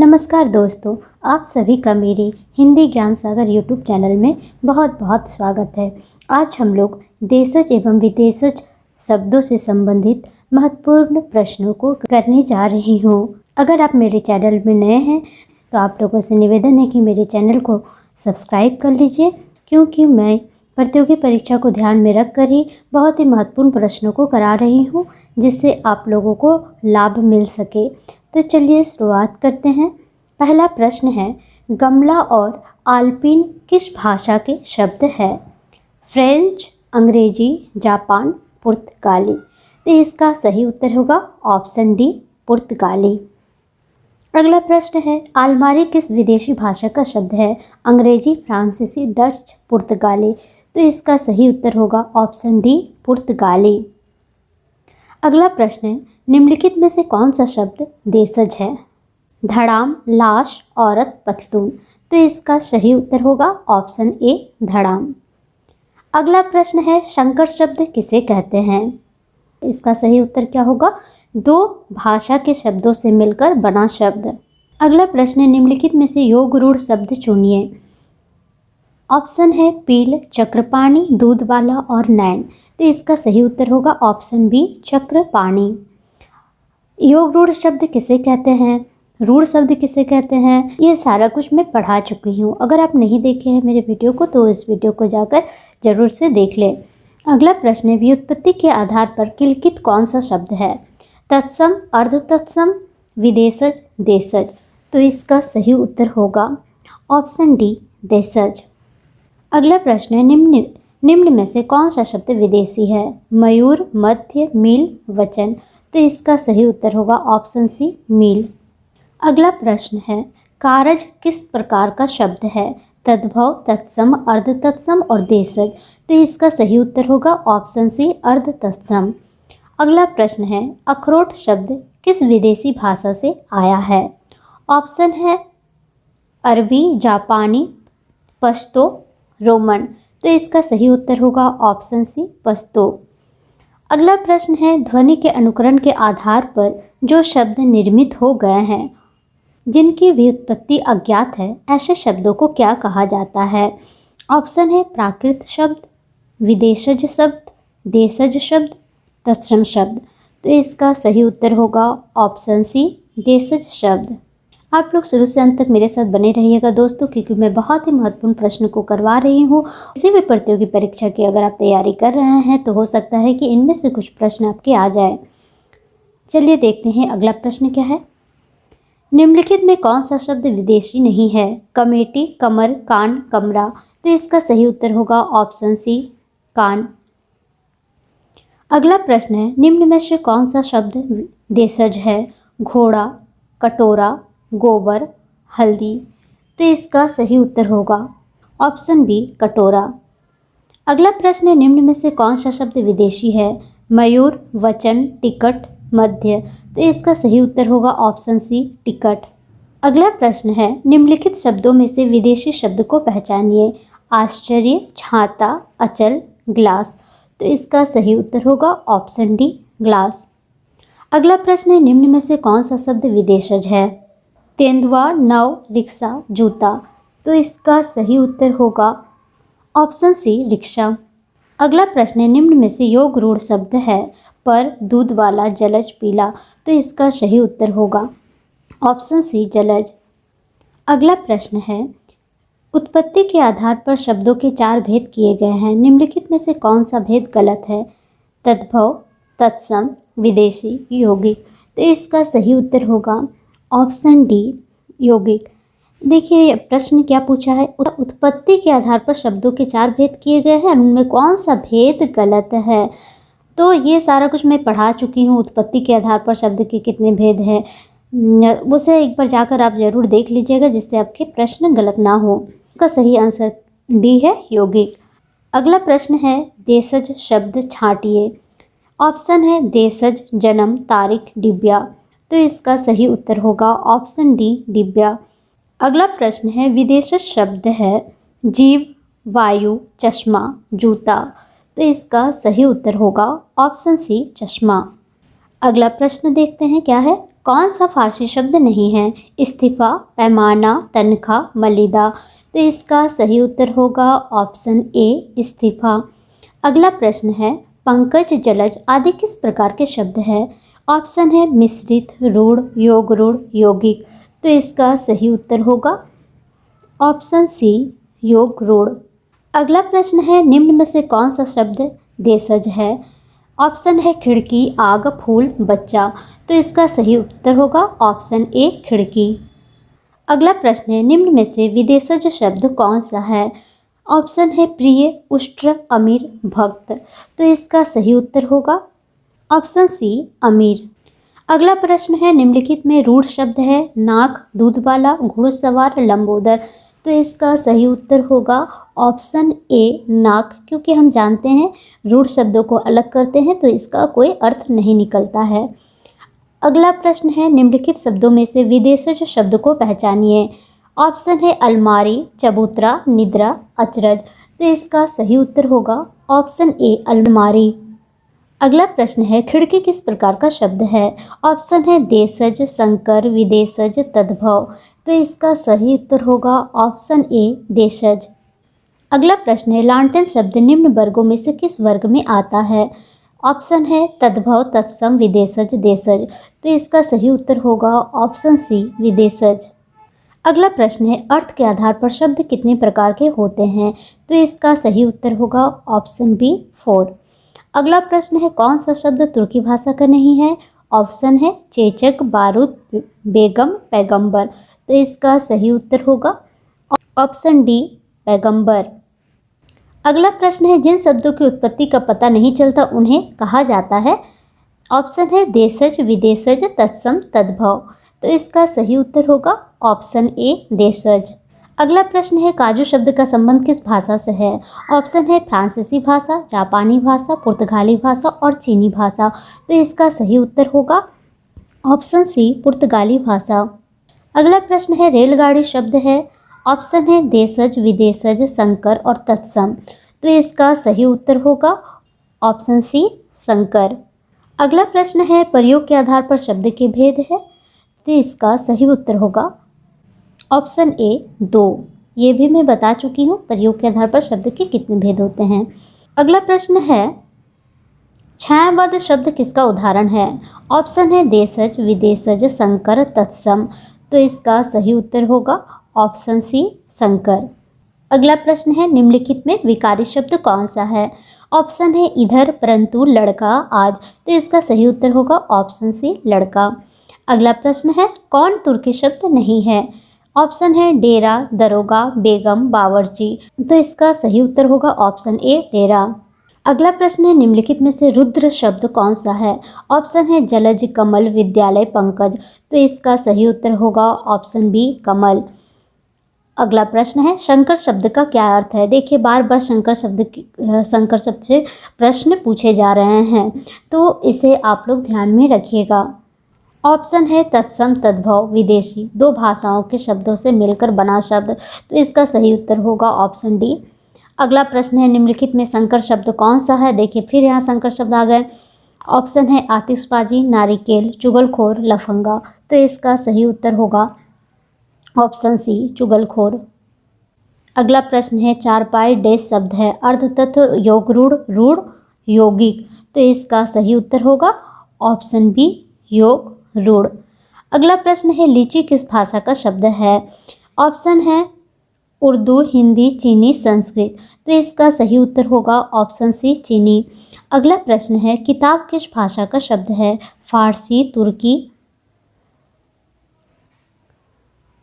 नमस्कार दोस्तों, आप सभी का मेरे हिंदी ज्ञान सागर यूट्यूब चैनल में बहुत बहुत स्वागत है। आज हम लोग देशज एवं विदेशज शब्दों से संबंधित महत्वपूर्ण प्रश्नों को करने जा रही हूँ। अगर आप मेरे चैनल में नए हैं तो आप लोगों से निवेदन है कि मेरे चैनल को सब्सक्राइब कर लीजिए, क्योंकि मैं प्रतियोगी परीक्षा को ध्यान में रखकर ही बहुत ही महत्वपूर्ण प्रश्नों को करा रही हूँ, जिससे आप लोगों को लाभ मिल सके। तो चलिए शुरुआत करते हैं। पहला प्रश्न है, गमला और आल्पिन किस भाषा के शब्द है? फ्रेंच, अंग्रेजी, जापान, पुर्तगाली। तो इसका सही उत्तर होगा ऑप्शन डी, पुर्तगाली। अगला प्रश्न है, अलमारी किस विदेशी भाषा का शब्द है? अंग्रेजी, फ्रांसीसी, डच, पुर्तगाली। तो इसका सही उत्तर होगा ऑप्शन डी, पुर्तगाली। अगला प्रश्न है, निम्नलिखित में से कौन सा शब्द देशज है? धड़ाम, लाश, औरत, पख्तून। तो इसका सही उत्तर होगा ऑप्शन ए, धड़ाम। अगला प्रश्न है, संकर शब्द किसे कहते हैं? इसका सही उत्तर क्या होगा? दो भाषा के शब्दों से मिलकर बना शब्द। अगला प्रश्न है, निम्नलिखित में से योग रूढ़ शब्द चुनिए। ऑप्शन है पील, चक्रपाणी, दूध वाला और नैन। तो इसका सही उत्तर होगा ऑप्शन बी, चक्रपाणी। योग रूढ़ शब्द किसे कहते हैं? रूढ़ शब्द किसे कहते हैं? ये सारा कुछ मैं पढ़ा चुकी हूँ। अगर आप नहीं देखे हैं मेरे वीडियो को तो इस वीडियो को जाकर जरूर से देख लें। अगला प्रश्न है, व्युत्पत्ति के आधार पर किलकित कौन सा शब्द है? तत्सम, अर्ध तत्सम, विदेशज, देशज। तो इसका सही उत्तर होगा ऑप्शन डी, देशज। अगला प्रश्न है, निम्न में से कौन सा शब्द विदेशी है? मयूर, मध्य, मील, वचन। तो इसका सही उत्तर होगा ऑप्शन सी, मील। अगला प्रश्न है, कारज किस प्रकार का शब्द है? तद्भव, तत्सम, अर्ध तत्सम और देशज। तो इसका सही उत्तर होगा ऑप्शन सी, अर्ध तत्सम। अगला प्रश्न है, अखरोट शब्द किस विदेशी भाषा से आया है? ऑप्शन है अरबी, जापानी, पश्तो, रोमन। तो इसका सही उत्तर होगा ऑप्शन सी, पश्तो। अगला प्रश्न है, ध्वनि के अनुकरण के आधार पर जो शब्द निर्मित हो गए हैं जिनकी व्युत्पत्ति अज्ञात है, ऐसे शब्दों को क्या कहा जाता है? ऑप्शन है प्राकृत शब्द, विदेशज शब्द, देशज शब्द, तत्सम शब्द। तो इसका सही उत्तर होगा ऑप्शन सी, देशज शब्द। आप लोग शुरू से अंत तक मेरे साथ बने रहिएगा दोस्तों, क्योंकि मैं बहुत ही महत्वपूर्ण प्रश्न को करवा रही हूँ। किसी भी प्रतियोगी परीक्षा की अगर आप तैयारी कर रहे हैं तो हो सकता है कि इनमें से कुछ प्रश्न आपके आ जाए। चलिए देखते हैं अगला प्रश्न क्या है। निम्नलिखित में कौन सा शब्द विदेशी नहीं है? कमेटी, कमर, कान, कमरा। तो इसका सही उत्तर होगा ऑप्शन सी, कान। अगला प्रश्न है, निम्न में से कौन सा शब्द देशज है? घोड़ा, कटोरा, गोबर, हल्दी। तो इसका सही उत्तर होगा ऑप्शन बी, कटोरा। अगला प्रश्न है, निम्न में से कौन सा शब्द विदेशी है? मयूर, वचन, टिकट, मध्य। तो इसका सही उत्तर होगा ऑप्शन सी, टिकट। अगला प्रश्न है, निम्नलिखित शब्दों में से विदेशी शब्द को पहचानिए। आश्चर्य, छाता, अचल, ग्लास। तो इसका सही उत्तर होगा ऑप्शन डी, ग्लास। अगला प्रश्न है, निम्न में से कौन सा शब्द विदेशज है? तेंदुआ, नाव, रिक्शा, जूता। तो इसका सही उत्तर होगा ऑप्शन सी, रिक्शा। अगला प्रश्न है, निम्न में से योग रूढ़ शब्द है? पर, दूध वाला, जलज, पीला। तो इसका सही उत्तर होगा ऑप्शन सी, जलज। अगला प्रश्न है, उत्पत्ति के आधार पर शब्दों के 4 भेद किए गए हैं। निम्नलिखित में से कौन सा भेद गलत है? तद्भव, तत्सम, विदेशी, यौगिक। तो इसका सही उत्तर होगा ऑप्शन डी, यौगिक। देखिए प्रश्न क्या पूछा है, उत्पत्ति के आधार पर शब्दों के 4 भेद किए गए हैं, उनमें कौन सा भेद गलत है? तो ये सारा कुछ मैं पढ़ा चुकी हूँ। उत्पत्ति के आधार पर शब्द के कितने भेद हैं उसे एक बार जाकर आप ज़रूर देख लीजिएगा, जिससे आपके प्रश्न गलत ना हो। इसका सही आंसर डी है, यौगिक। अगला प्रश्न है, देशज शब्द छांटिए। ऑप्शन है देशज, जन्म, तारीख, डिब्या। तो इसका सही उत्तर होगा ऑप्शन डी, डिब्या। अगला प्रश्न है, विदेशज शब्द है जीव, वायु, चश्मा, जूता। तो इसका सही उत्तर होगा ऑप्शन सी, चश्मा। अगला प्रश्न देखते हैं क्या है। कौन सा फारसी शब्द नहीं है? इस्तीफा, पैमाना, तनख्वाह, मलिदा। तो इसका सही उत्तर होगा ऑप्शन ए इस्तीफा। अगला प्रश्न है, पंकज, जलज आदि किस प्रकार के शब्द है? ऑप्शन है मिश्रित, रूढ़, योग रूढ़, यौगिक। तो इसका सही उत्तर होगा ऑप्शन सी योग रूढ़। अगला प्रश्न है, निम्न में से कौन सा शब्द देशज है? ऑप्शन है खिड़की, आग, फूल, बच्चा। तो इसका सही उत्तर होगा ऑप्शन ए खिड़की। अगला प्रश्न है, निम्न में से विदेशज शब्द कौन सा है? ऑप्शन है प्रिय, उष्ट्र, अमीर, भक्त। तो इसका सही उत्तर होगा ऑप्शन सी अमीर। अगला प्रश्न है, निम्नलिखित में रूढ़ शब्द है नाक, दूध वाला, घुड़सवार, लंबोदर। तो इसका सही उत्तर होगा ऑप्शन ए नाक, क्योंकि हम जानते हैं रूढ़ शब्दों को अलग करते हैं तो इसका कोई अर्थ नहीं निकलता है। अगला प्रश्न है, निम्नलिखित शब्दों में से विदेशज शब्द को पहचानिए। ऑप्शन है अलमारी, चबूतरा, निद्रा, अचरज। तो इसका सही उत्तर होगा ऑप्शन ए अलमारी। अगला प्रश्न है, खिड़की किस प्रकार का शब्द है? ऑप्शन है देशज, संकर, विदेशज, तद्भव। तो इसका सही उत्तर होगा ऑप्शन ए देशज। अगला प्रश्न है, लांटेन शब्द निम्न वर्गों में से किस वर्ग में आता है? ऑप्शन है तद्भव, तत्सम, विदेशज, देशज। तो इसका सही उत्तर होगा ऑप्शन सी विदेशज। अगला प्रश्न है, अर्थ के आधार पर शब्द कितने प्रकार के होते हैं? तो इसका सही उत्तर होगा ऑप्शन बी 4। अगला प्रश्न है, कौन सा शब्द तुर्की भाषा का नहीं है? ऑप्शन है चेचक, बारूद, बेगम, पैगंबर। तो इसका सही उत्तर होगा ऑप्शन डी पैगंबर। अगला प्रश्न है, जिन शब्दों की उत्पत्ति का पता नहीं चलता उन्हें कहा जाता है? ऑप्शन है देशज, विदेशज, तत्सम, तद्भव। तो इसका सही उत्तर होगा ऑप्शन ए देशज। अगला प्रश्न है, काजू शब्द का संबंध किस भाषा से है? ऑप्शन है फ्रांसीसी भाषा, जापानी भाषा, पुर्तगाली भाषा और चीनी भाषा। तो इसका सही उत्तर होगा ऑप्शन सी पुर्तगाली भाषा। अगला प्रश्न है, रेलगाड़ी शब्द है? ऑप्शन है देशज, विदेशज, संकर और तत्सम। तो इसका सही उत्तर होगा ऑप्शन सी संकर। अगला प्रश्न है, प्रयोग के आधार पर शब्द के भेद है? तो इसका सही उत्तर होगा ऑप्शन ए 2। ये भी मैं बता चुकी हूँ प्रयोग के आधार पर शब्द के कितने भेद होते हैं। अगला प्रश्न है, छायाबद्ध शब्द किसका उदाहरण है? ऑप्शन है देशज, विदेशज, संकर, तत्सम। तो इसका सही उत्तर होगा ऑप्शन सी संकर। अगला प्रश्न है, निम्नलिखित में विकारी शब्द कौन सा है? ऑप्शन है इधर, परंतु, लड़का, आज। तो इसका सही उत्तर होगा ऑप्शन सी लड़का। अगला प्रश्न है, कौन तुर्की शब्द नहीं है? ऑप्शन है डेरा, दरोगा, बेगम, बावर्ची। तो इसका सही उत्तर होगा ऑप्शन ए डेरा। अगला प्रश्न है, निम्नलिखित में से रुद्र शब्द कौन सा है? ऑप्शन है जलज, कमल, विद्यालय, पंकज। तो इसका सही उत्तर होगा ऑप्शन बी कमल। अगला प्रश्न है, शंकर शब्द का क्या अर्थ है? देखिए बार बार शंकर शब्द से प्रश्न पूछे जा रहे हैं तो इसे आप लोग ध्यान में रखिएगा। ऑप्शन है तत्सम, तद्भव, विदेशी, दो भाषाओं के शब्दों से मिलकर बना शब्द। तो इसका सही उत्तर होगा ऑप्शन डी। अगला प्रश्न है, निम्नलिखित में संकर शब्द कौन सा है? देखिए फिर यहाँ संकर शब्द आ गए। ऑप्शन है आतिशबाजी, नारिकेल, चुगलखोर, लफंगा। तो इसका सही उत्तर होगा ऑप्शन सी चुगलखोर। अगला प्रश्न है, चारपाई डैश शब्द है? अर्धतत्व, योगरूढ़, रूढ़, यौगिक। तो इसका सही उत्तर होगा ऑप्शन बी योग रूढ़। अगला प्रश्न है, लीची किस भाषा का शब्द है? ऑप्शन है उर्दू, हिंदी, चीनी, संस्कृत। तो इसका सही उत्तर होगा ऑप्शन सी चीनी। अगला प्रश्न है, किताब किस भाषा का शब्द है? फारसी, तुर्की,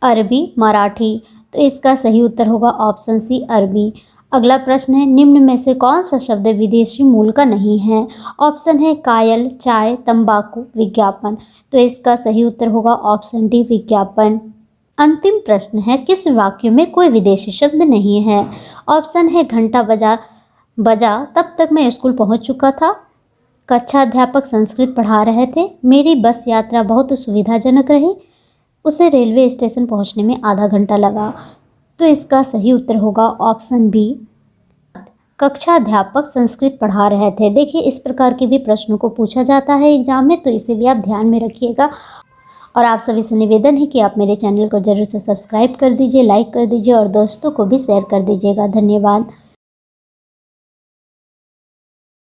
अरबी, मराठी। तो इसका सही उत्तर होगा ऑप्शन सी अरबी। अगला प्रश्न है, निम्न में से कौन सा शब्द विदेशी मूल का नहीं है? ऑप्शन है कायल, चाय, तंबाकू, विज्ञापन। तो इसका सही उत्तर होगा ऑप्शन डी विज्ञापन। अंतिम प्रश्न है, किस वाक्य में कोई विदेशी शब्द नहीं है? ऑप्शन है घंटा बजा तब तक मैं स्कूल पहुंच चुका था। कक्षा अध्यापक संस्कृत पढ़ा रहे थे। मेरी बस यात्रा बहुत सुविधाजनक रही। उसे रेलवे स्टेशन पहुंचने में आधा घंटा लगा। तो इसका सही उत्तर होगा ऑप्शन बी। कक्षा अध्यापक संस्कृत पढ़ा रहे थे। देखिए इस प्रकार के भी प्रश्नों को पूछा जाता है एग्जाम में, तो इसे भी आप ध्यान में रखिएगा। और आप सभी से निवेदन है कि आप मेरे चैनल को जरूर से सब्सक्राइब कर दीजिए, लाइक कर दीजिए और दोस्तों को भी शेयर कर दीजिएगा। धन्यवाद।